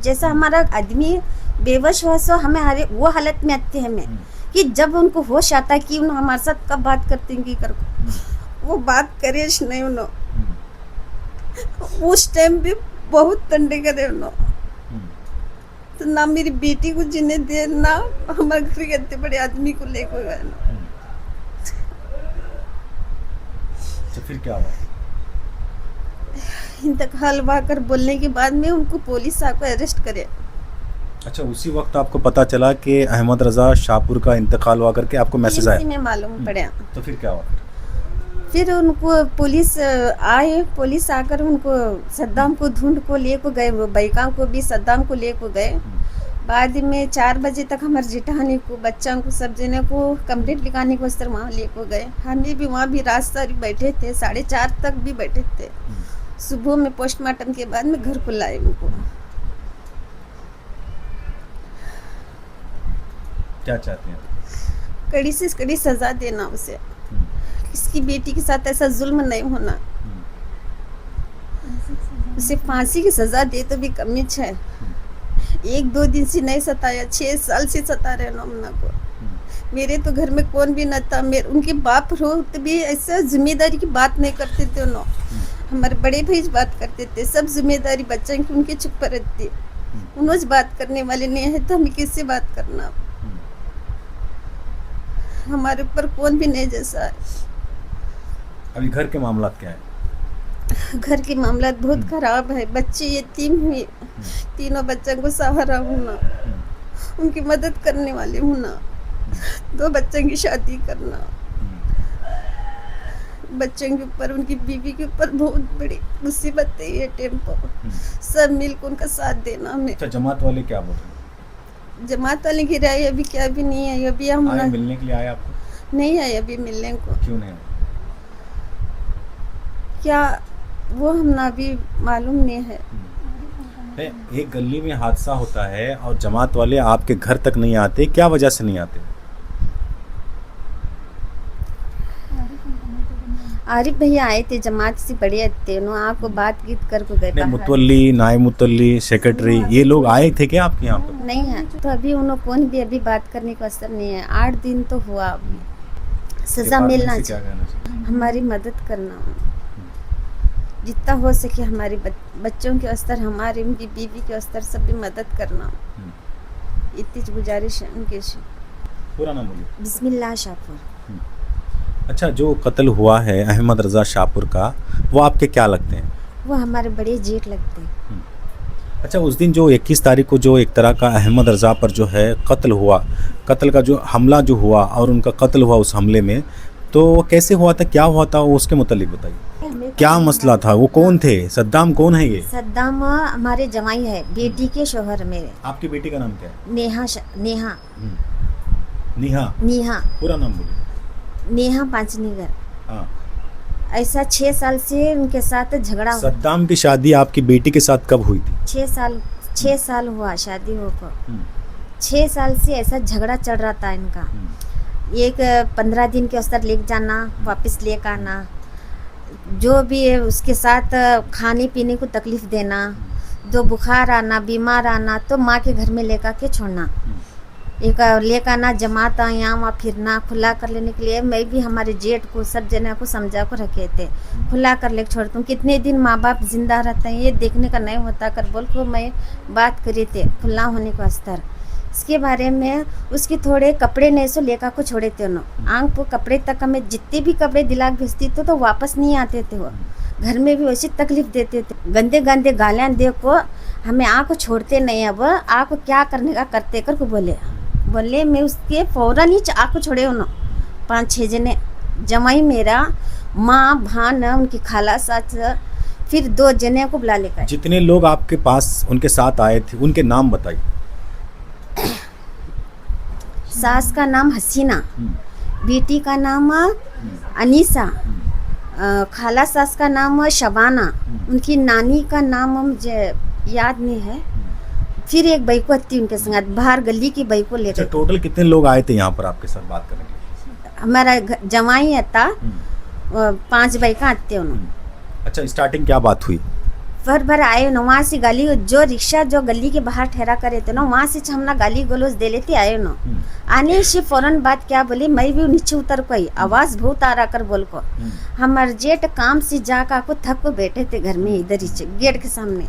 जैसा हमारा आदमी बेवश हुआ सो हमें वो हालत में आते हैं हमें कि जब उनको होश आता है कि उन हमारे साथ कब बात करते हैं कि कर वो बात करे नहीं उन्होंने उस टाइम भी बहुत तंडे करे उन्होंने तो ना मेरी बेटी को जीने दे ना हमारे घर के इतने बड़े आदमी को लेकर गए ना। तो फिर क्या हुआ? इंतकाल हुआ कर बोलने के बाद में उनको पुलिस आकर अरेस्ट करे। अच्छा, उसी वक्त आपको पता चला कि अहमद रजा शाहपुर का इंतकाल हुआ करके आपको मैसेज आया? में मालूम पड़ा। तो फिर क्या हुआ? फिर उनको पुलिस आए, पुलिस आकर उनको सद्दाम को ढूंढ को ले को गए, वो बैका को भी सद्दाम को ले को गए। बाद में 4 बजे तक हमारे जिठानी को बच्चों को सब जने को कंप्लेंट लिखाने को उस तरह वहाँ ले को गए। हमें भी वहाँ भी रात सारी बैठे थे, 4:30 तक भी बैठे थे। सुबह में पोस्टमार्टम के बाद में घर को लाए उनको। क्या चाहते हैं? कड़ी से कड़ी सजा देना उसे, इसकी बेटी के साथ ऐसा जुल्म नहीं होना। उसे फांसी की सजा दे तो भी कमी है। 1-2 दिन से नहीं सताया, 6 साल से सता रहे नमना को। मेरे तो घर में कौन भी न था, मेरे उनके बाप रो तो भी ऐसा जिम्मेदारी की बात नहीं करते थे उन्होंने। हमारे बड़े भाई बात करते थे, सब जिम्मेदारी बच्चों की उनके चुप रहती। उन्होंने बात करने वाले नहीं है तो हमें किससे बात करना? हमारे ऊपर कौन भी नहीं जैसा है। अभी घर के मामला क्या है? घर के मामला बहुत खराब है। बच्चे यतीम हुए, तीनों बच्चों को सहारा होना, उनकी मदद करने वाले होना, 2 बच्चों की शादी करना, बच्चों के ऊपर उनकी बीवी के ऊपर बहुत बड़ी मुसीबत है ये टेम्पो। सब मिलकर उनका साथ देना हमें। अच्छा, जमात वाले क्या बोल रहे हैं? जमात वाले की राय अभी क्या भी नहीं है। अभी हम मिलने के लिए आए आपको? नहीं आए अभी मिलने को। क्यों नहीं आए? क्या वो हम ना भी मालूम नहीं है। एक गली में हादसा होता है और जमात वाले आपके घर तक नहीं आते, क्या वजह से नहीं आते? आरिफ भैया आए थे, जमात से बड़े थे, उन्होंने आपको बात गीत कर को गए। मुतवल्ली, नायब मुतवल्ली, सेक्रेटरी, ये लोग आए थे क्या आपके यहाँ पर? नहीं है, तो अभी उन्होंने कौन भी अभी बात करने का असर नहीं है। 8 दिन तो हुआ। अभी सजा मिलना चाहिए, हमारी मदद करना, जितना हो सके हमारे बच्चों के स्तर, हमारे उनकी बीवी के स्तर सब भी मदद करना, इतनी गुजारिश है उनके से। पूरा नाम बोलिए। बिस्मिल्लाह शाहपुर। अच्छा, जो कत्ल हुआ है अहमद रजा शाहपुर का, वो आपके क्या लगते हैं? वो हमारे बड़े जेठ लगते हैं। अच्छा, उस दिन जो 21 तारीख को जो एक तरह का अहमद रजा पर जो है कत्ल हुआ, कत्ल का जो हमला जो हुआ और उनका कत्ल हुआ, उस हमले में तो कैसे हुआ था, क्या हुआ था, उसके मुतालिक बताइए। क्या मसला था, वो कौन थे, सद्दाम कौन है? ये सद्दाम हमारे जमाई है, बेटी के शोहर मेरे। आपकी बेटी का नाम क्या है? नेहा। नेहा। पूरा नाम बोलिए। नेहा पांचनीगर। हाँ। ऐसा 6 साल से उनके साथ झगड़ा हुआ। सद्दाम की शादी आपकी बेटी के साथ कब हुई थी? 6 साल हुआ शादी होकर। 6 साल से ऐसा झगड़ा चल रहा था इनका। एक 15 दिन के अस्तर लेके जाना, वापस लेकर आना, जो भी है उसके साथ खाने पीने को तकलीफ देना, जो बुखार आना, बीमार आना तो माँ के घर में लेकर के छोड़ना, एक लेकर आना, जमात यहाँ वहाँ फिरना, खुला कर लेने के लिए। मैं भी हमारे जेठ को सब जना को समझा को रखे थे, खुला कर ले छोड़ता हूँ, कितने दिन माँ बाप जिंदा रहते हैं ये देखने का नहीं होता कर बोल को मैं बात करी थे खुला होने का स्तर। इसके बारे में उसके थोड़े कपड़े नहीं सो लेकर को छोड़े थे उन्होंने। आंख को कपड़े तक हमें जितने भी कपड़े दिला भेजती तो वापस नहीं आते थे। वो घर में भी वैसी तकलीफ देते थे, गंदे गंदे गालियाँ दे को हमें आँख को छोड़ते नहीं। अब आँख को क्या करने का करते कर को बोले मैं उसके फौरन ही आँख को छोड़े उन्होंने। 5-6 जने जमाई मेरा, माँ भान उनकी खाला साथ, फिर 2 जने को बुला लेकर। जितने लोग आपके पास उनके साथ आए थे उनके नाम बताइए। सास का नाम हसीना, बेटी का नाम अनीसा, खाला सास का नाम शबाना, उनकी नानी का नाम मुझे याद नहीं है। फिर एक भाई को आती उनके संग बाहर गली की भाई को लेकर। टोटल कितने लोग आए थे यहाँ पर आपके साथ बात करने के लिए? हमारा जमाई था, 5 भाई का आते उन्होंने। अच्छा, स्टार्टिंग क्या बात हुई? भर भर आए ना, वहाँ से गाली जो रिक्शा जो गली के बाहर ठहरा करे थे ना, वहाँ से हमना गाली गलौज दे लेते आए ना। आने से फौरन बात क्या बोली, मैं भी नीचे उतर गई, आवाज़ बहुत आ रहा कर बोल को। हमारे जेठ काम से जाकर को थक को बैठे थे घर में इधर ही गेट के सामने।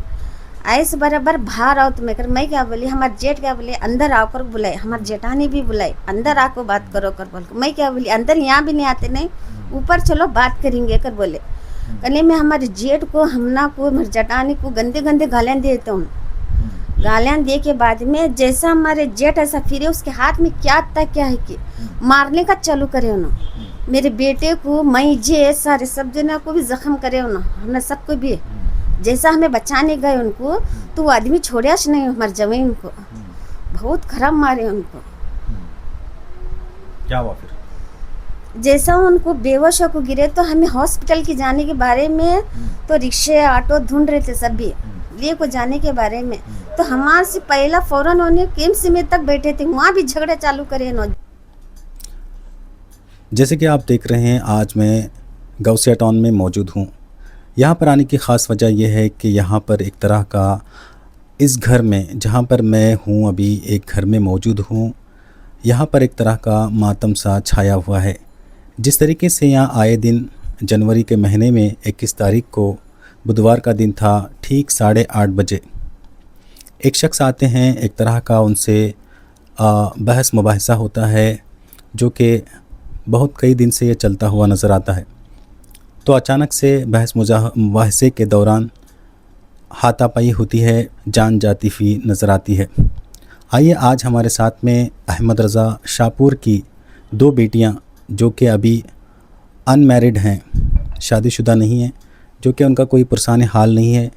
ऐसे बराबर बाहर आओ तो मैं क्या बोली, हमारे जेठ क्या बोले, अंदर आओ कर बुलाए, हमारे जेठानी भी बुलाए, अंदर आको बात करो कर बोल को। मैं क्या बोली, अंदर यहाँ भी नहीं आते, नहीं ऊपर चलो बात करेंगे कर बोले। कने में हमारे जेठ को, हमना को, हमारे जेठानी को गंदे गंदे गालियाँ देता हूँ। गालियाँ दे के बाद में जैसा हमारे जेठ ऐसा फिरे, उसके हाथ में क्या था क्या है कि मारने का चालू करे उन्होंने। मेरे बेटे को, मैं जे सारे सब जना को भी जख्म करे उन्होंने, हमने सबको भी। जैसा हमें बचाने गए उनको, तो वो आदमी छोड़िया नहीं हमारे जमीन को, बहुत खराब मारे उनको। क्या हुआ फिर? जैसा उनको बेहोश को गिरे तो हमें हॉस्पिटल के जाने के बारे में, तो रिक्शे ऑटो ढूंढ रहे थे सभी लिए को जाने के बारे में। तो हमारे से पहला फौरन उन्हें केम्स में तक बैठे थे, वहाँ भी झगड़े चालू करे न। जैसे कि आप देख रहे हैं, आज मैं गौसिया टाउन में मौजूद हूँ। यहाँ पर आने की ख़ास वजह यह है कि यहाँ पर एक तरह का, इस घर में जहाँ पर मैं हूँ अभी, एक घर में मौजूद हूँ, यहाँ पर एक तरह का मातम सा छाया हुआ है। जिस तरीके से यहाँ आए दिन जनवरी के महीने में 21 तारीख को बुधवार का दिन था, ठीक 8:30 बजे एक शख्स आते हैं, एक तरह का उनसे बहस मुबाहिसा होता है, जो कि बहुत कई दिन से ये चलता हुआ नज़र आता है। तो अचानक से बहस मुबाहिसे के दौरान हाथापाई होती है, जान जाती हुई नज़र आती है। आइए आज हमारे साथ में अहमद रज़ा शाहपुर की 2 बेटियां, जो कि अभी अनमैरिड हैं, शादीशुदा नहीं हैं, जो कि उनका कोई पुरसाने हाल नहीं है,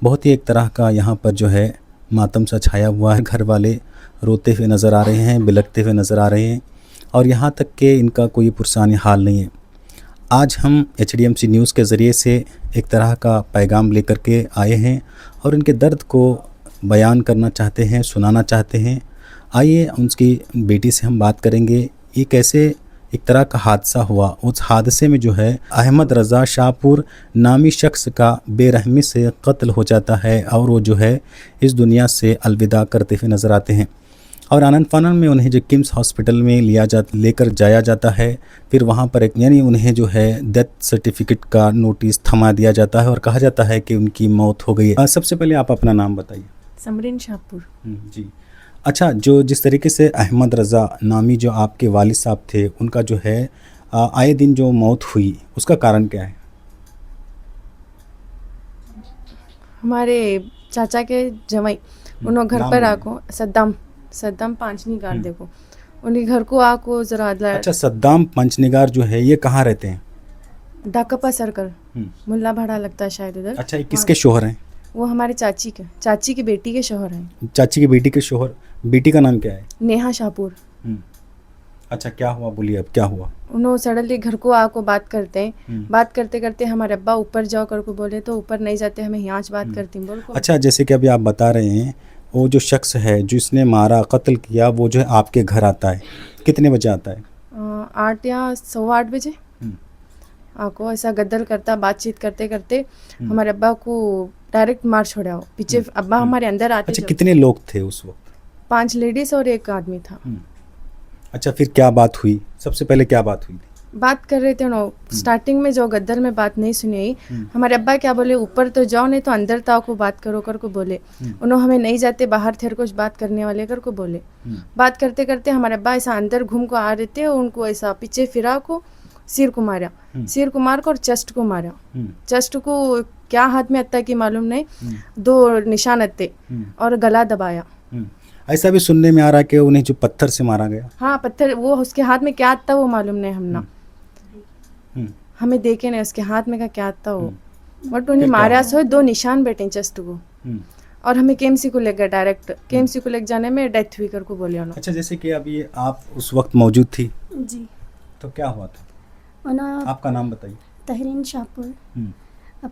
बहुत ही एक तरह का यहाँ पर जो है मातम सा छाया हुआ है। घर वाले रोते हुए नज़र आ रहे हैं, बिलखते हुए नज़र आ रहे हैं, और यहाँ तक कि इनका कोई पुरसाने हाल नहीं है। आज हम HDMC न्यूज़ के ज़रिए से एक तरह का पैगाम लेकर के आए हैं और इनके दर्द को बयान करना चाहते हैं, सुनाना चाहते हैं। आइए उनकी बेटी से हम बात करेंगे, ये कैसे एक तरह का हादसा हुआ। उस हादसे में जो है अहमद रज़ा शाहपुर नामी शख्स का बेरहमी से कत्ल हो जाता है और वो जो है इस दुनिया से अलविदा करते हुए नज़र आते हैं। और आनंद फानन में उन्हें जो किम्स हॉस्पिटल में लेकर जाया जाता है, फिर वहाँ पर यानी उन्हें जो है डेथ सर्टिफिकेट का नोटिस थमा दिया जाता है और कहा जाता है कि उनकी मौत हो गई है। सबसे पहले आप अपना नाम बताइए। समरीन शाहपुर। जी, अच्छा, जो जिस तरीके से अहमद रज़ा नामी जो आपके वालिद साहब थे, उनका जो है आए दिन जो मौत हुई, उसका कारण क्या है? हमारे चाचा के जवाई उन्होंने घर पर आको सद्दाम पांचनीगार, देखो उन्हीं घर को आको जरा। अच्छा, सद्दाम पंचनिगार जो है ये कहाँ रहते हैं? डाकपा सर्कल, मुल्ला भाड़ा लगता है शायद उधर। अच्छा, ये किसके शोहर हैं? वो हमारे चाची की बेटी के शोहर हैं। चाची की बेटी के शोहर, बेटी का नाम क्या है? नेहा शाहपुर। अच्छा, क्या हुआ, बोलिए अब क्या हुआ? उन्होंने सडनली घर को आको बात करते हैं, बात करते करते हमारे अब्बा ऊपर जाओ कर को बोले, तो ऊपर नहीं जाते, हमें यहाँ बात करती बोल को। अच्छा, जैसे कि अभी आप बता रहे हैं, वो जो शख्स है जिसने मारा, कत्ल किया, वो जो है आपके घर आता है, कितने बजे आता है? 8 या 8:15 बजे आको ऐसा गद्दल करता, बातचीत करते करते हमारे अब्बा को डायरेक्ट मार छोड़ा हो पीछे। अब्बा हमारे अंदर आते। अच्छा, कितने लोग थे उस वक्त? 5 लेडीज और 1 आदमी था। अच्छा, फिर क्या बात हुई? सबसे पहले क्या बात हुई? बात कर रहे थे ना, स्टार्टिंग में जो गद्दर में बात नहीं सुनी, हमारे अब्बा क्या बोले, ऊपर तो जाओ नहीं तो अंदर ताओ को बात करो कर को बोले। उन्होंने हमें नहीं जाते, बाहर थे कुछ बात करने वाले कर को बोले। बात करते करते हमारे अब्बा ऐसा अंदर घूम को आ रहे थे, उनको ऐसा पीछे फिरा को सिर को मारा, सिर को मार को और चेस्ट को मारा। चेस्ट को क्या हाथ में अत्ता की मालूम नहीं, 2 निशान अत्ते, और गला दबाया। ऐसा भी सुनने में आ रहा है कि उन्हें जो पत्थर से मारा गया। हाँ, पत्थर, वो उसके हाथ में क्या था वो मालूम नहीं, हमना हमें देखे नहीं उसके हाथ में का क्या था वो, बट उन्हें मारा सो 2 निशान बैठे चेस्ट को। और हमें केएमसी को ले गए, डायरेक्ट केएमसी को ले जाने में डेथ हुई कर को बोले उन्होंने। अच्छा, जैसे कि अभी आप उस वक्त मौजूद थी जी, तो क्या हुआ था? आपका नाम बताइए। तहरीन शाहपुर।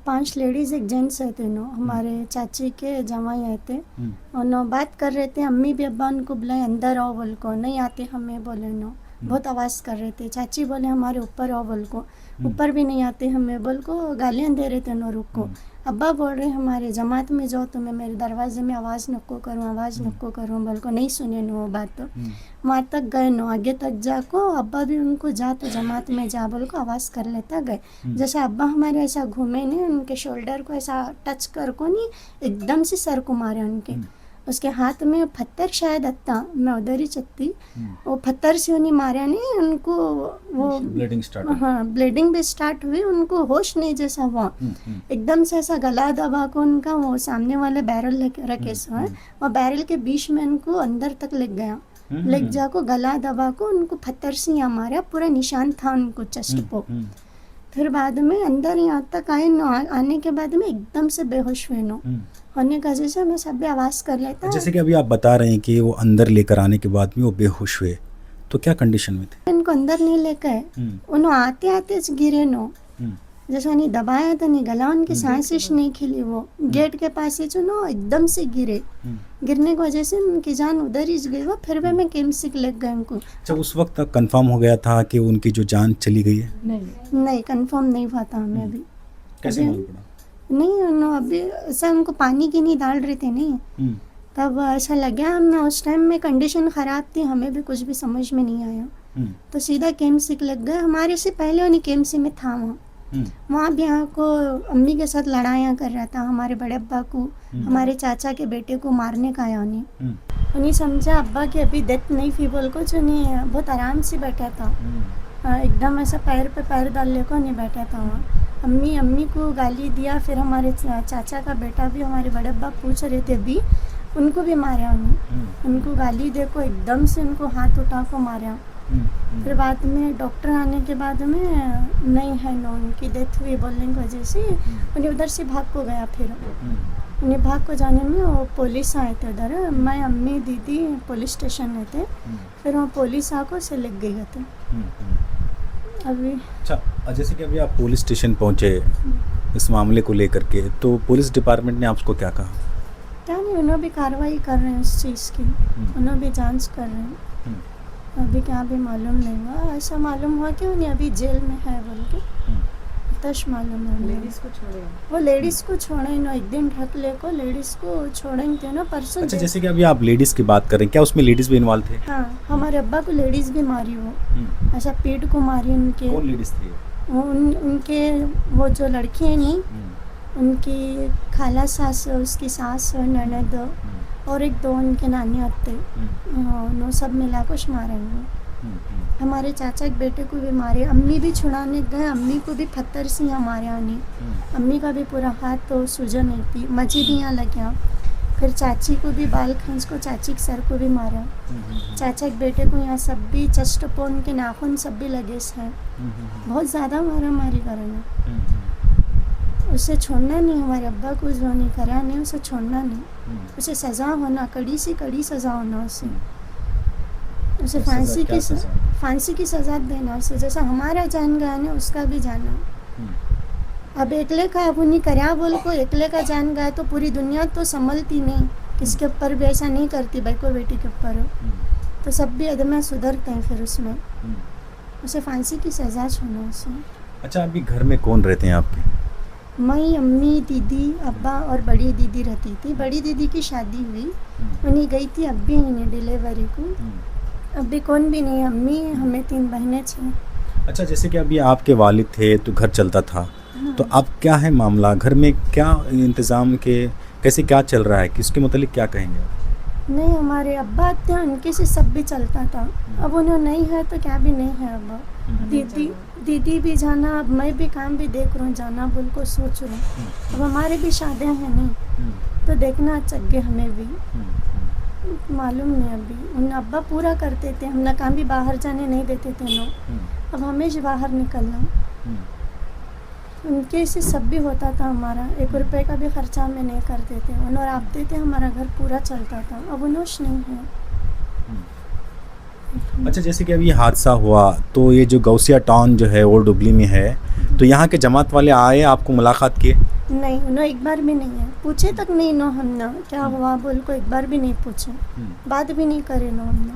5 लेडीज़ 1 जेंट्स है तीनों, हमारे चाची के जवाई आए थे। उन्होंने बात कर रहे थे, अम्मी भी अब्बा उनको बुलाए अंदर आओ बोल को, नहीं आते हमें बोले नो। बहुत आवाज़ कर रहे थे। चाची बोले हमारे ऊपर आओ, बोल को ऊपर भी नहीं आते हमें, बोल को गालियाँ दे रहे थे नूरुख को। अब्बा बोल रहे हमारे जमात में जाओ, तुम्हें मेरे दरवाजे में आवाज़ नको करूँ, आवाज़ नको करूँ, बोल को नहीं सुने नो वो बात। तो वहाँ तक गए नो, आगे तक जाको अब्बा भी उनको जा तो जमात में जा बोल को आवाज़ कर लेता गए। जैसे अब्बा हमारे ऐसा घूमे नहीं, उनके शोल्डर को ऐसा टच कर को नहीं, एकदम से सर को मारे उनके। उसके हाथ में पत्थर शायद अत्ता, मैं उधर ही चलती, वो पत्थर से उन्हें मारा नहीं, उनको वो ब्लीडिंग स्टार्ट। हाँ ब्लीडिंग भी स्टार्ट हुई, उनको होश नहीं जैसा हुआ। एकदम से ऐसा गला दबा को उनका वो सामने वाले बैरल रखे सो है, और बैरल के बीच में उनको अंदर तक ले गया, लेग जाको गला दबा को उनको पत्थर से यहाँ मारा, पूरा निशान था उनको चेस्ट को। फिर बाद में अंदर यहाँ तक आए नो, आने के बाद में एकदम से बेहोश हुए नो, होने का जैसे मैं सब भी आवाज़ कर लेता। जैसे कि अभी आप बता रहे हैं कि वो अंदर लेकर आने के बाद में वो बेहोश हुए, तो क्या कंडीशन में थे? इनको अंदर नहीं लेकर उन्होंने आते आते गिरे नो, जैसा नहीं दबाया था नहीं गला, उनकी सांसें नहीं खिली, वो गेट के पास ही जो नो एकदम से गिरे, गिरने की वजह से उनकी जान उधर ही गई। वो फिर भी मैं केम्सिक लग गए उनको। अच्छा, उस वक्त तक कंफर्म हो गया था कि उनकी जो जान चली गई है? नहीं कंफर्म नहीं हुआ था हमें अभी। कैसे मालूम पड़ा? नहीं उन्होंने अभी ऐसा उनको पानी की नहीं डाल रहे थे नहीं, तब ऐसा लगा हमें। उस टाइम में कंडीशन ख़राब थी, हमें भी कुछ भी समझ में नहीं आया, तो सीधा केम्सिक लग गए। हमारे से पहले उन्हीं केम्सी में था वहाँ भी यहाँ को अम्मी के साथ लड़ाइयाँ कर रहा था, हमारे बड़े अब्बा को, हमारे चाचा के बेटे को मारने का आया उन्हें समझा अब्बा की अभी डेथ नहीं थी बोल को, जो नहीं बहुत आराम से बैठा था, एकदम ऐसा पैर पे पैर डाल ले को नहीं बैठा था वहाँ। अम्मी को गाली दिया, फिर हमारे चाचा का बेटा भी, हमारे बड़े अब्बा पूछ रहे थे अभी, उनको भी मारा उन्हें, उनको गाली दे को एकदम से उनको हाथ उठा को मारा। फिर बाद में डॉक्टर आने के बाद में नहीं है नो, उनकी डेथ हुई बोलने की वजह से उन्हें उधर से भाग को गया। फिर उन्हें भाग को जाने में वो पुलिस आए थे उधर, मैं अम्मी दीदी पुलिस स्टेशन में थे, फिर वहाँ पुलिस आको से लग गई थे अभी। अच्छा, जैसे कि अभी आप पुलिस स्टेशन पहुँचे इस मामले को लेकर के, तो पुलिस डिपार्टमेंट ने आपको क्या कहा? क्या नहीं, उन्होंने भी कार्रवाई कर रहे हैं इस चीज़ की, उन्होंने भी जांच कर रहे हैं। अभी क्या भी मालूम नहीं हुआ, ऐसा मालूम हुआ कि उन्हें अभी जेल में है बोल के, तश मालूम है। लेडीज को छोड़े, वो लेडीज़ को छोड़े ना, एक दिन ढक ले को लेडीज़ को छोड़ेंगे ना परसों। अच्छा, जैसे कि अभी आप लेडीज़ की बात करें, क्या उसमें लेडीज़ भी इन्वॉल्व थे? हाँ, हमारे अब्बा को लेडीज़ भी मारी, वो ऐसा पीठ को मारी उनके। कौन लेडीज़ थी? वो उनके वो जो लड़की है नहीं, उनकी खाला सास, उसकी सास ननद और एक दो उनके नानी आते, नो सब मिला कुछ मारेंगे। हमारे चाचा के बेटे को भी मारे, अम्मी भी छुड़ाने गए, अम्मी को भी पत्थर से यहाँ मारे आने, अम्मी का भी पूरा हाथ तो सूजन नहीं थी, मजी भी यहाँ लग गया। फिर चाची को भी बाल खींच को, चाची के सर को भी मारा, चाचा के बेटे को यहाँ सब भी चस्ट पे उनके नाखून सब भी लगे हैं, बहुत ज़्यादा मारा मारी करना। उसे छोड़ना नहीं, हमारे अब्बा को जो नहीं करा नहीं उसे छोड़ना नहीं, उसे सज़ा होना, कड़ी से कड़ी सज़ा होना, उसे फांसी की सज़ा देना उसे, जैसा हमारा जान गया ना उसका भी जाना। अब एकले का अब उन्हीं करा बोल को, एकले का जान गया तो पूरी दुनिया तो संभलती नहीं, किसके ऊपर भी ऐसा नहीं करती, भाई को बेटी के ऊपर, तो सब भी अदम सुधरते हैं। फिर उसमें उसे फांसी की सज़ा छोड़ना उसे। अच्छा, अभी घर में कौन रहते हैं आपके? मैं, अम्मी, दीदी, अब्बा और बड़ी दीदी रहती थी। बड़ी दीदी की शादी हुई, उन्हीं गई थी अब भी इन्हें डिलीवरी को, अभी कौन भी नहीं, अम्मी, हमें 3 बहनें थी। अच्छा, जैसे कि अभी आपके वालिद थे तो घर चलता था, तो अब क्या है मामला, घर में क्या इंतज़ाम के कैसे क्या चल रहा है, किसके मतलब क्या कहेंगे? नहीं, हमारे अब्बा थे, उनके से सब भी चलता था, अब उन्हें नहीं है तो क्या भी नहीं है। अब दीदी भी जाना, अब मैं भी काम भी देख रहा हूँ, जाना बोल को सोच रहा हूँ। अब हमारे भी शादियाँ हैं नहीं, तो देखना चाहिए हमें भी, मालूम नहीं। अभी उन अब्बा पूरा करते थे, हम ना काम भी बाहर जाने नहीं देते थे नो, अब हमें ही बाहर निकलना, उनके से सब भी होता था। हमारा 1 रुपये का भी खर्चा में नहीं करते थे, उन्होंने आपते थे, हमारा घर पूरा चलता था। अब उन्होंने नहीं है। अच्छा, जैसे कि अभी हादसा हुआ तो ये जो गौसिया टाउन जो है ओल्ड हुबली में है, तो यहाँ के जमात वाले आए, आपको मुलाकात किए? नहीं, उन्होंने एक बार भी नहीं है, पूछे तक नहीं नो, हम ना क्या हुआ बोल को एक बार भी नहीं पूछे, बात भी नहीं करे नो हमने।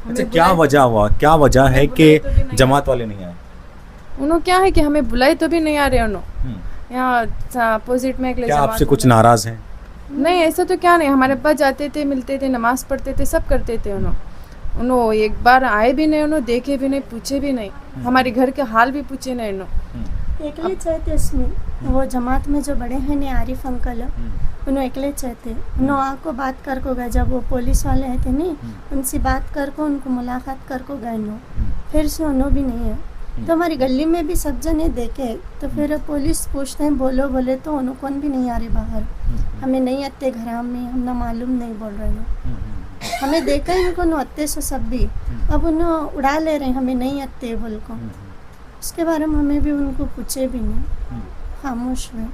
अच्छा, क्या वजह हुआ, क्या वजह है कि जमात वाले नहीं आए? उन्होंने क्या है कि हमें बुलाए तो भी नहीं आ रहे उन्होंने। यहाँ अपोजिट में एक क्या आपसे कुछ नाराज हैं? नहीं, ऐसा तो क्या नहीं, हमारे अब्बा जाते थे, मिलते थे, नमाज पढ़ते थे, सब करते थे उन्होंने एक बार आए भी नहीं, उन्होंने देखे भी नहीं, पूछे भी नहीं, हमारे घर के हाल भी पूछे नहीं उन्होंने। एकले चाहते उसमें वो जमात में जो बड़े हैं ने आरिफ अंकल उन्होंने एकले चाहते उन्होंने आको बात कर को गए, जब वो पुलिस वाले हैं थे नहीं उनसे बात कर को उनको मुलाकात कर को गए नो, फिर से उन्होंने भी नहीं है। तो हमारी गली में भी सब जने देखे, तो फिर पुलिस पूछते हैं बोलो बोले तो उन्होंने कौन भी नहीं आ रहे बाहर, हमें नहीं आते घर में, हम ना मालूम नहीं बोल रहे नो, हमें देखा इनको न आते से सब भी, अब उन्होंने उड़ा ले रहे हमें नहीं आते बोल को, उसके बारे में हमें भी उनको पूछे भी नहीं, खामोश हुए।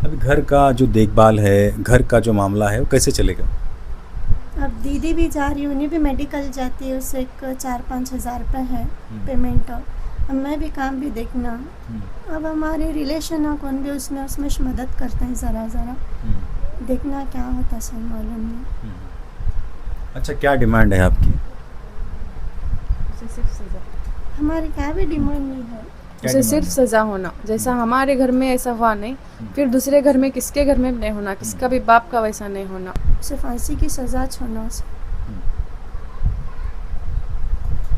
अभी घर का जो देखभाल है, घर का जो मामला है वो कैसे चलेगा? अब दीदी भी जा रही है, उन्हें भी मेडिकल जाती है, उससे 4-5 हज़ार रुपये है पेमेंट, अब मैं भी काम भी देखना, अब हमारे रिलेशन है कौन भी उसमें मदद करते हैं, ज़रा देखना क्या होता सही मालूम नहीं। अच्छा, क्या डिमांड है आपकी? हमारी क्या भी डिमांड नहीं है, उसे सिर्फ सज़ा होना, जैसा हमारे घर में ऐसा हुआ नहीं, फिर दूसरे घर में, किसके घर में नहीं होना, किसका भी बाप का वैसा नहीं होना, उसे फांसी की सज़ा छोड़ना उसे।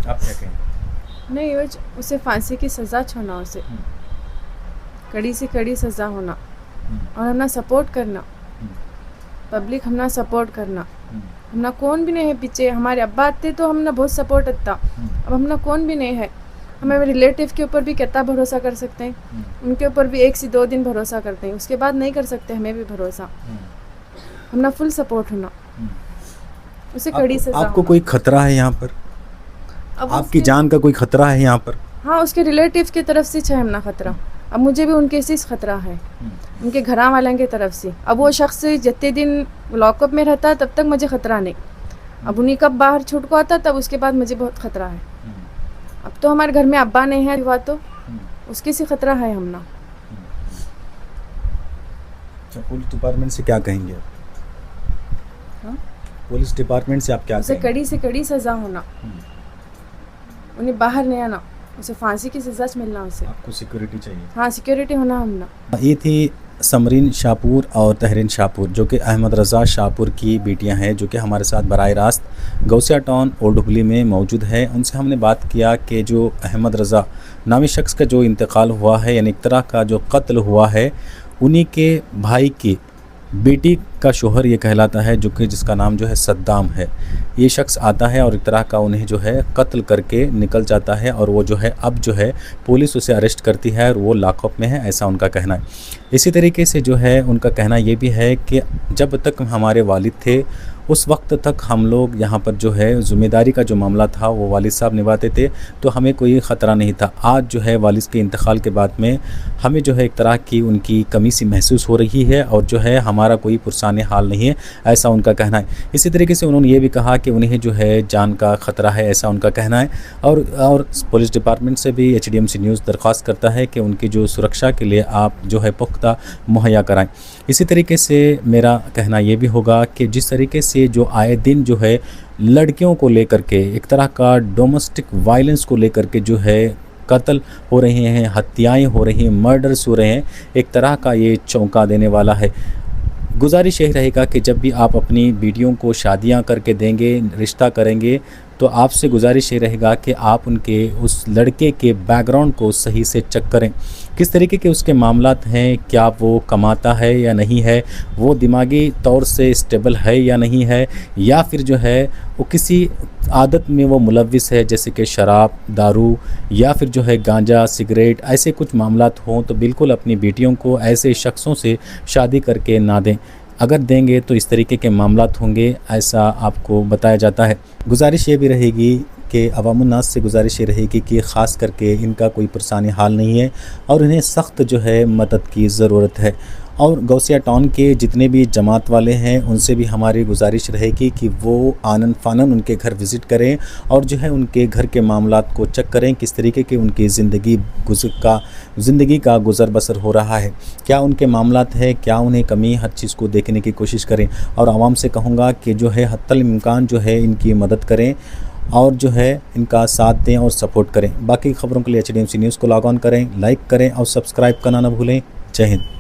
आप क्या कहें? नहीं, उसे फांसी की सज़ा छोड़ना, उसे कड़ी से कड़ी सज़ा होना, और हमना सपोर्ट करना, पब्लिक हमना सपोर्ट करना, हमना कौन भी नहीं है पीछे, हमारे अब्बा आते तो हमने बहुत सपोर्ट आता, अब हमना कौन भी नहीं है, हमें रिलेटिव के ऊपर भी कितना भरोसा कर सकते हैं, उनके ऊपर भी 1 से 2 दिन भरोसा करते हैं, उसके बाद नहीं कर सकते, हमें भी भरोसा, हमना फुल सपोर्ट होना, उसे कड़ी सज़ा। आपको कोई खतरा है यहाँ पर? आपकी जान का कोई खतरा है यहाँ पर? हाँ, उसके रिलेटिव की तरफ से है हमना खतरा, अब मुझे भी उनके से खतरा है, उनके घरा वालों की तरफ से, अब वो शख्स जितने दिन लॉकअप में रहता तब तक मुझे खतरा नहीं, अब उन्हीं कब बाहर छूट को आता तब उसके बाद मुझे बहुत खतरा है। अब तो हमारे घर में अब्बा नहीं है हुआ तो उसके से खतरा है हमना। अच्छा, पुलिस डिपार्टमेंट से क्या कहेंगे आप? हाँ? पुलिस डिपार्टमेंट से आप क्या उसे कहेंगे? कड़ी से कड़ी सज़ा होना, उन्हें बाहर नहीं आना, उसे फांसी की सज़ा मिलना, उसे आपको सिक्योरिटी चाहिए? हाँ, सिक्योरिटी होना हमना। ये थी समरीन शाहपुर और तहरीन शाहपुर, जो कि अहमद रज़ा शाहपुर की बेटियां हैं, जो कि हमारे साथ बराह रास्त गौसिया टाउन ओल्ड हुबली में मौजूद है। उनसे हमने बात किया कि जो अहमद रज़ा नामी शख्स का जो इंतकाल हुआ है, यानी एक तरह का जो कत्ल हुआ है, उन्हीं के भाई की बेटी का शोहर ये कहलाता है, जो कि जिसका नाम जो है सद्दाम है। ये शख्स आता है और एक तरह का उन्हें जो है कत्ल करके निकल जाता है, और वो जो है अब जो है पुलिस उसे अरेस्ट करती है और वो लॉकअप में है, ऐसा उनका कहना है। इसी तरीके से जो है उनका कहना ये भी है कि जब तक हमारे वालिद थे उस वक्त तक हम लोग यहाँ पर जो है ज़िम्मेदारी का जो मामला था वो वालिद साहब निभाते थे, तो हमें कोई ख़तरा नहीं था। आज जो है वालिद के इंतकाल के बाद में हमें जो है एक तरह की उनकी कमी सी महसूस हो रही है, और जो है हमारा कोई पुरसाने हाल नहीं है, ऐसा उनका कहना है। इसी तरीके से उन्होंने ये भी कहा कि उन्हें जो है जान का ख़तरा है, ऐसा उनका कहना है। और पुलिस डिपार्टमेंट से भी HDMC न्यूज़ दरख्वास्त करता है कि उनकी जो सुरक्षा के लिए आप जो है पुख्ता मुहैया कराएं। इसी तरीके से मेरा कहना ये भी होगा कि जिस तरीके से जो आए दिन जो है लड़कियों को लेकर के एक तरह का डोमेस्टिक वायलेंस को लेकर के जो है कत्ल हो रहे हैं, हत्याएं हो रही हैं, मर्डर्स हो रहे हैं, एक तरह का ये चौंका देने वाला है। गुजारिश यही रहेगा कि जब भी आप अपनी बेटियों को शादियां करके देंगे, रिश्ता करेंगे, तो आपसे गुजारिश ये रहेगा कि आप उनके उस लड़के के बैकग्राउंड को सही से चेक करें, किस तरीके के उसके मामलात हैं, क्या वो कमाता है या नहीं है, वो दिमागी तौर से स्टेबल है या नहीं है, या फिर जो है वो किसी आदत में वो मुलविस है, जैसे कि शराब, दारू या फिर जो है गांजा, सिगरेट, ऐसे कुछ मामलात हों तो बिल्कुल अपनी बेटियों को ऐसे शख्सों से शादी करके ना दें। अगर देंगे तो इस तरीके के मामलात होंगे, ऐसा आपको बताया जाता है। गुजारिश ये भी रहेगी कि अवामुन्नास से गुजारिश ये रहेगी कि ख़ास करके इनका कोई परेशानी हाल नहीं है और इन्हें सख्त जो है मदद की ज़रूरत है। और गौसिया टाउन के जितने भी जमात वाले हैं उनसे भी हमारी गुजारिश रहेगी कि वो आनन फानन उनके घर विज़िट करें और जो है उनके घर के मामलात को चेक करें, किस तरीके की उनकी ज़िंदगी का गुज़र बसर हो रहा है, क्या उनके मामलात है, क्या उन्हें कमी, हर चीज़ को देखने की कोशिश करें। और आवाम से कहूँगा कि जो है हत्तल इम्कान जो है इनकी मदद करें और जो है इनका साथ दें और सपोर्ट करें। बाकी खबरों के लिए HDMC न्यूज़ को लॉग ऑन करें, लाइक करें और सब्सक्राइब करना ना भूलें। जय हिंद।